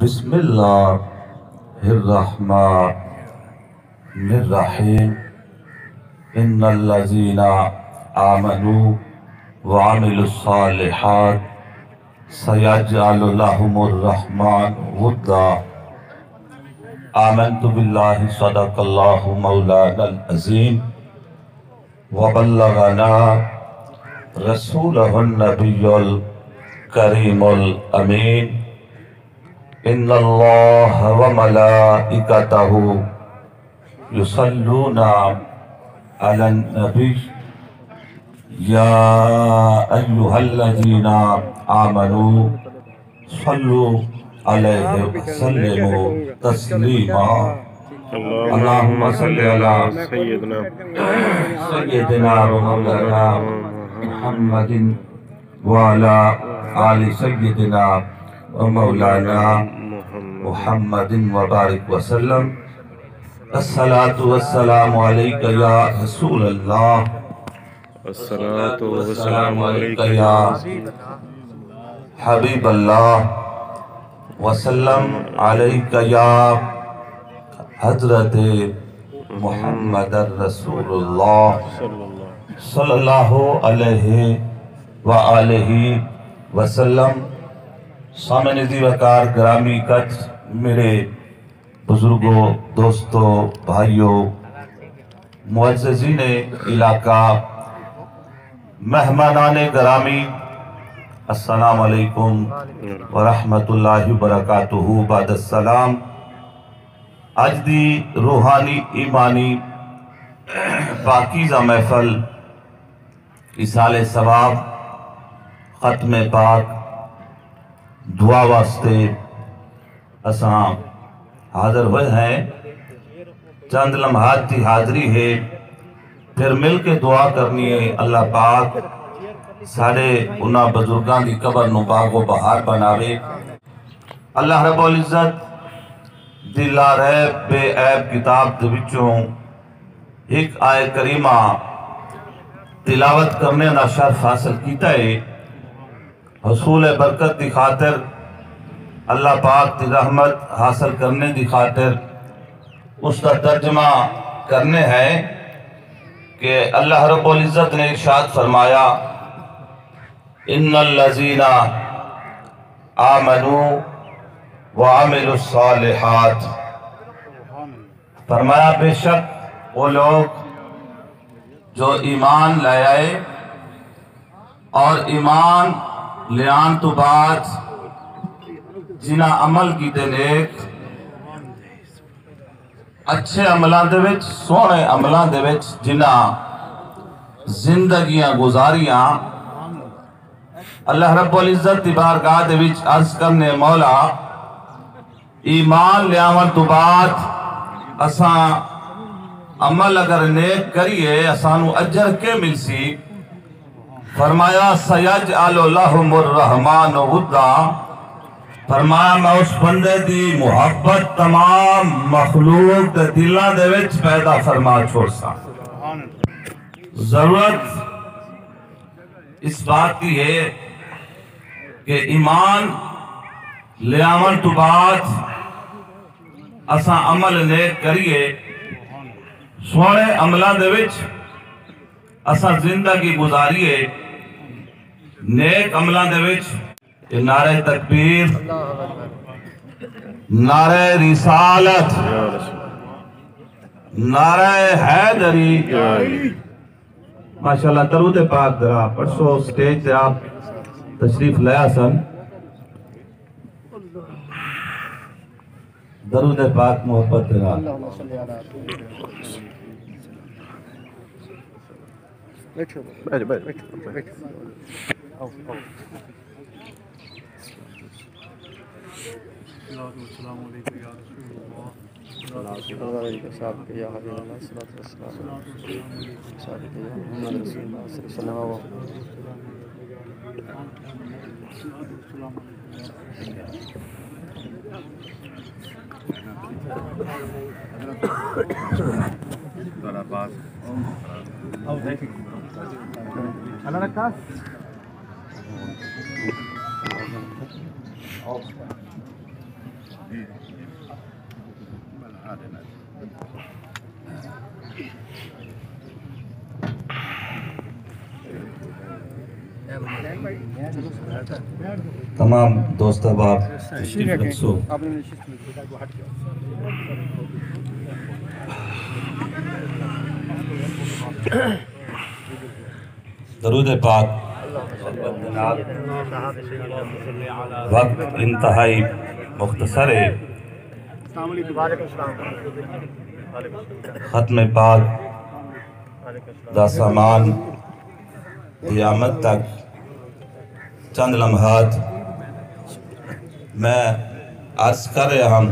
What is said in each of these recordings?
بسم اللہ الرحمن الرحیم ان الذین آمنوا وعملوا الصالحات سیجعل لهم الرحمن ودا آمنت باللہ صدق اللہ مولانا العظیم وبلغنا رسولہ النبی الکریم الامین ان اللہ وملائکتہ یصلون علی النبی یا ایہا الذین آمنوا صلوا علیہ وسلموا تسلیما اللہم صلی علی سیدنا و مولانا محمد وعلی آل سیدنا و مولانا محمد وبارک وسلم الصلاة والسلام علیک یا رسول اللہ الصلاة والسلام علیک یا حبیب اللہ وسلم علیک یا حضرت محمد رسول اللہ صلی اللہ علیہ وآلہ وسلم سامنے ذی وقار گرامی کچھ میرے بزرگوں دوستوں بھائیوں معززین علاقہ مہمانان گرامی السلام علیکم ورحمت اللہ وبرکاتہ بعد السلام آج دی روحانی ایمانی پاکیزہ محفل ایصال ثواب ختم پاک دعا واسطے اساں حاضر ہوئے ہیں چند لمحات کی حاضری ہے پھر مل کے دعا کرنی ہے اللہ پاک سارے انہاں بزرگاں دی قبر نو باغ و بہار بناوے اللہ رب العزت دلا ریب بے عیب کتاب دے وچوں ایک آیت کریمہ تلاوت کرنے دا شرف حاصل کیتا ہے حصول برکت دی خاطر اللہ پاک دی رحمت حاصل کرنے دی خاطر اس کا ترجمہ کرنے ہے کہ اللہ رب العزت نے ارشاد فرمایا ان الذین آمنوا وعملوا الصالحات فرمایا بے شک وہ لوگ جو ایمان لے آئے اور ایمان لے آن تو بعد جنہ عمل کیتے نیک اچھے عملان دے وچ سونے عملان دے وچ جنہ زندگیاں گزاریاں اللہ رب العزت دی بارگاہ دے وچ عرض کرنے مولا ایمان لے آون تو بعد اساں عمل اگر نیک کریے اسانو اجر کے مل سی فرمایا سیجعل لهم الرحمن ودا فرمایا میں اس بندے دی محبت تمام مخلوق دے دلاں دے وچ پیدا فرما چھوڑ سا ضرورت اس بات کی ہے کہ ایمان لے آمن تو بعد اساں عمل نیک کریے سونے عملان دے وچ اساں زندگی گزاریے نیک عملان دے وچ نعرہ تکبیر نعرہ رسالت نعرہ حیدری ماشاءاللہ درود پاک درا پرسو سٹیج سے آپ تشریف لیا سن درود پاک محبت درا السلام علیکم یا رسول اللہ اللہ رکھا تمام دوست احباب تشریف رکھو۔ درود پاک۔ وقت انتہائی مختصر ہے۔ ختم پاک دا سامان قیامت تک چند لمحات میں عرض کر رہا ہوں۔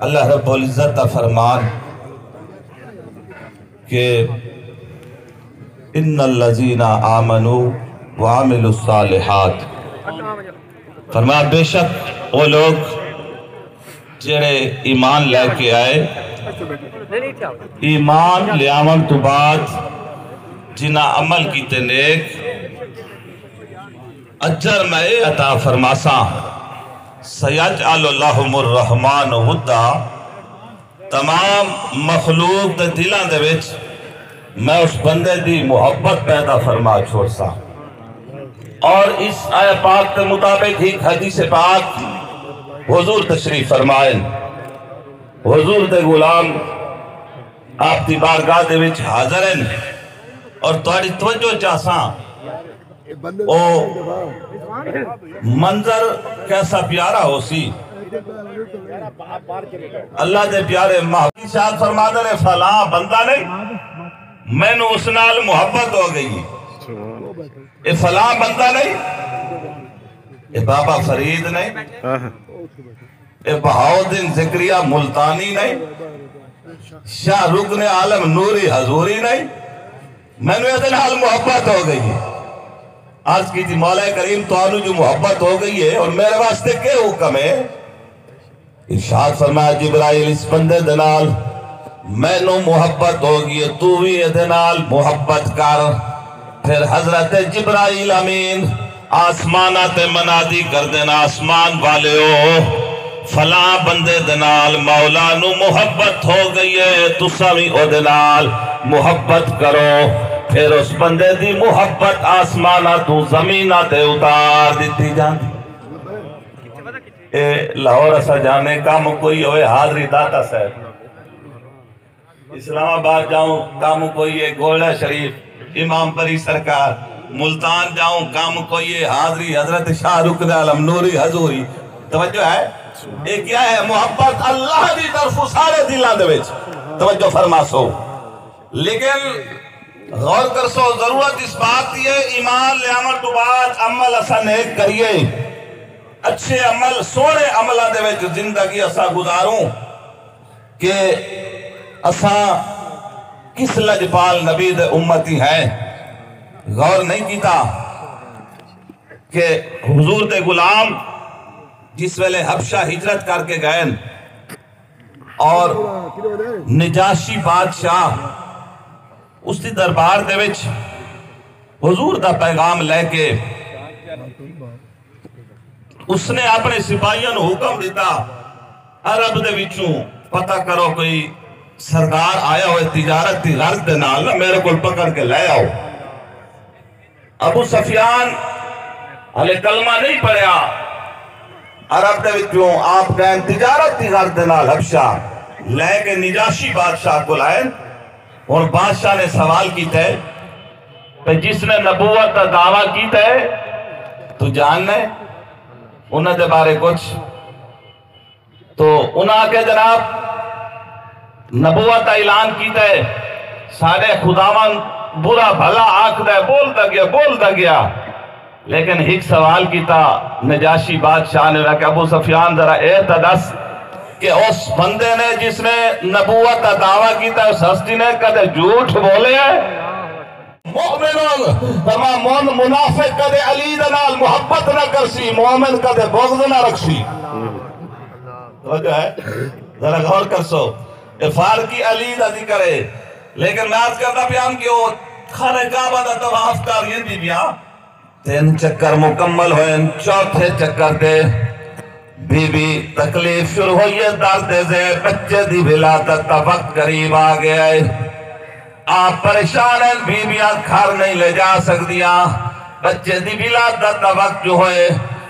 اللہ رب العزت کا فرمان کہ ان الذین آمنوا وعملوا الصالحات، فرمایا بے شک وہ لوگ جڑے ایمان لے کے آئے، ایمان لے آمن تو بعد جنہ عمل کیتے نیک، اجر میں عطا فرماساں، سیجعل لہم الرحمن ودا، تمام مخلوق دے دلاں دے وچ میں اس بندے دی محبت پیدا فرما چھوڑ سا۔ اور اس آیہ پاک کے مطابق ہی حدیث پاک حضور تشریف فرمائیں، حضور دے غلام آپ دی بارگاہ دے وچ حاضر ہیں، اور تہاڈی توجہ چاہساں او منظر کیسا پیارا ہو سی۔ اللہ دے پیارے محبوب شاہد فرما دے فلاں بندہ نہیں، میں نے اس نال محبت ہو گئی، اے فلاں بندہ نہیں، اے بابا فرید نہیں، اے بہاؤدین ذکریہ ملتانی نہیں، شاہ رکن عالم نوری حضوری نہیں، میں نے اس نال محبت ہو گئی۔ آج کی تھی مولا کریم تو آنو جو محبت ہو گئی ہے، اور میرے واسطے کیا حکم ہے؟ ارشاد فرمایا جبرائیل اس بندے دنال میں نو محبت ہوگی، تو بھی دنال محبت کر۔ پھر حضرت جبرائیل امین آسمانات منادی کر دینا، آسمان والے ہو فلاں بندے دنال مولا نو محبت ہو گئی ہے، تسا بھی او دنال محبت کرو۔ پھر اس بندے دی محبت آسمانہ تو زمینہ تے اتار دیتی جاندی۔ اے لاہور اسا جانے کام کوئی ہوئے حاضری داتا صاحب، اسلام آباد جاؤں کام کوئی ہے گولڈا شریف امام پری سرکار، ملتان جاؤں کام کوئی ہے حاضری حضرت شاہ رکن عالم نوری حضوری۔ توجہ ہے یہ کیا ہے؟ محبت اللہ دی طرف سارے دلان دے وچ، توجہ فرما سو۔ لیکن غور کر سو، ضرورت اس بات یہ ایمان لے عمل تو بعد عمل اسا نیک کریے، اچھے عمل سونے عملہ دے وچ زندگی اسا گزاروں کہ اسا کس لجپال نبی دے امتی ہیں۔ غور نہیں کیتا کہ حضور دے غلام جس ویلے حبشہ ہجرت کر کے گئے اور نجاشی بادشاہ اس دی دربار دے وچ حضور دا پیغام لے کے اس نے اپنے سپاہیوں حکم دیتا عرب دے وچوں پتہ کرو کوئی سردار آیا ہوئے تجارت دی غرض دے نال میرے کول پکڑ کے لے آؤ۔ ابو سفیان علیہ کلمہ نہیں پڑھیا، عرب دے وچوں آپ گئے تجارت دی غرض دے نال حبشہ لے کے نجاشی بادشاہ کو لائے، اور بادشاہ نے سوال کیتا ہے کہ جس نے نبوت کا دعویٰ کیتا ہے تو جاننے انہوں دے بارے کچھ، تو انہوں آکے جناب نبوت کا اعلان کیتا ہے، سارے خداون برا بھلا آکھ دے بولتا گیا، لیکن ایک سوال کیتا نجاشی بادشاہ نے کہ ابو سفیان ذرا اعتدس کہ اس بندے نے جس نے نبوت کا دعویٰ کیتا ہے اس ہستی نے کدے جھوٹ بولے ہیں؟ مومنون تمام منافق کدے علی دنال محبت نہ کرسی، مومن کدے بغض نہ رکھسی۔ توجہ ہے ذرا غور کر سو، فارقی علی دا ذکر ہے، لیکن میں آج کرتا پیام کہ وہ خانہ کعبہ دا طواف کر یہ بھی بیا 3 چکر مکمل ہوئے، 4تھے چکر دے بی بی تکلیف شروع ہوئی ہے درد سے بچے دی ولادت کا وقت قریب آ گیا ہے آپ پریشان ہیں بیویاں گھر نہیں لے جا سکتیاں بچے دی ولادت کا وقت جو ہے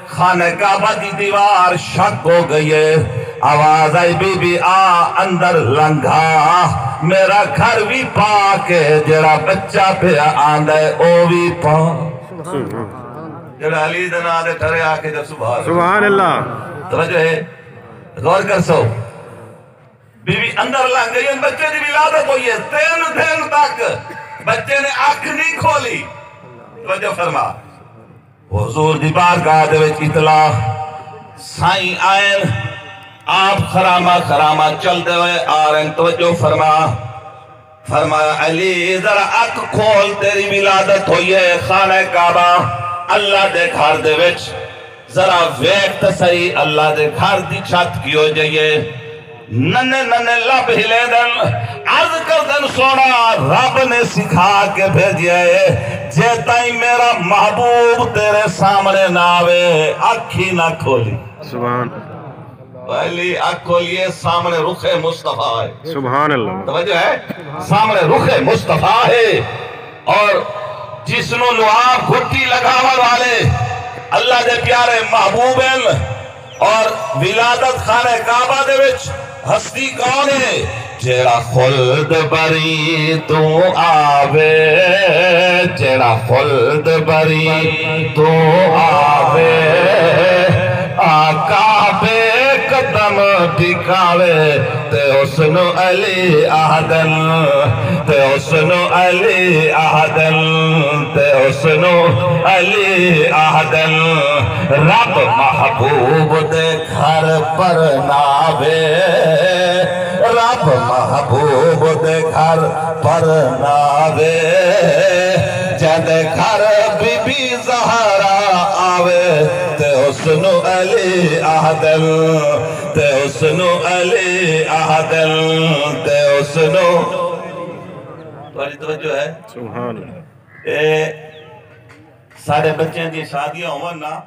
خانہ کعبہ دی دیوار شک ہو گئی ہے آواز آئی بی بی آ اندر لنگھا میرا گھر بھی پاک ہے جڑا بچہ پہ آندہ ہے او بھی پاک جڑا علی دنا دے ٹھرے آکے جب سبحان اللہ توجہ ہے غور کر سو بی بی اندر لنگ گئی بچے دی ولادت ہوئی ہے 3 دن تک بچے نے آنکھ نہیں کھولی توجہ فرما حضور دی بارگاہ دے وچ اطلاع سائیں آئین آپ خرامہ چل دے ہوئے آ رہے ہیں توجہ فرمایا علی ذرا آنکھ کھول تیری ولادت ہوئی ہے خانہ کعبہ اللہ دے گھر دے وچ ذرا ویکت صحیح اللہ دے گھر دی چھت کی ہو جائیے ننے لب ہلے دن عرض کر دن سونا رب نے سکھا کے بھیجیا ہے جے تائیں میرا محبوب تیرے سامنے نہ آوے آنکھی نہ کھولی سبحان پہلی آنکھ کھولیے سامنے رخ مصطفیٰ ہے سبحان اللہ توجہ ہے سامنے رخ مصطفیٰ ہے اور جسنو نواب گھٹی لگاور والے اللہ دے پیارے محبوب ہیں اور ولادت خانہ کعبہ دے وچ ہستی کون ہے جیڑا خلد بری تو آوے جیڑا خلد بری تو آوے آقا بے قدم ٹکاوے تے حسن علی آہدن تے حسن علی آہدن تے حسن علی آہدن رب محبوب دے گھر پر ناوے رب محبوب دے گھر پر ناوے جد گھر بی بی زہرا آوے تے حسن علی آہدن تے حسن علی آہدن تے حسن تمہاری توجہ ہے سبحان اللہ سارے بچیں دی شادیاں ہوں نا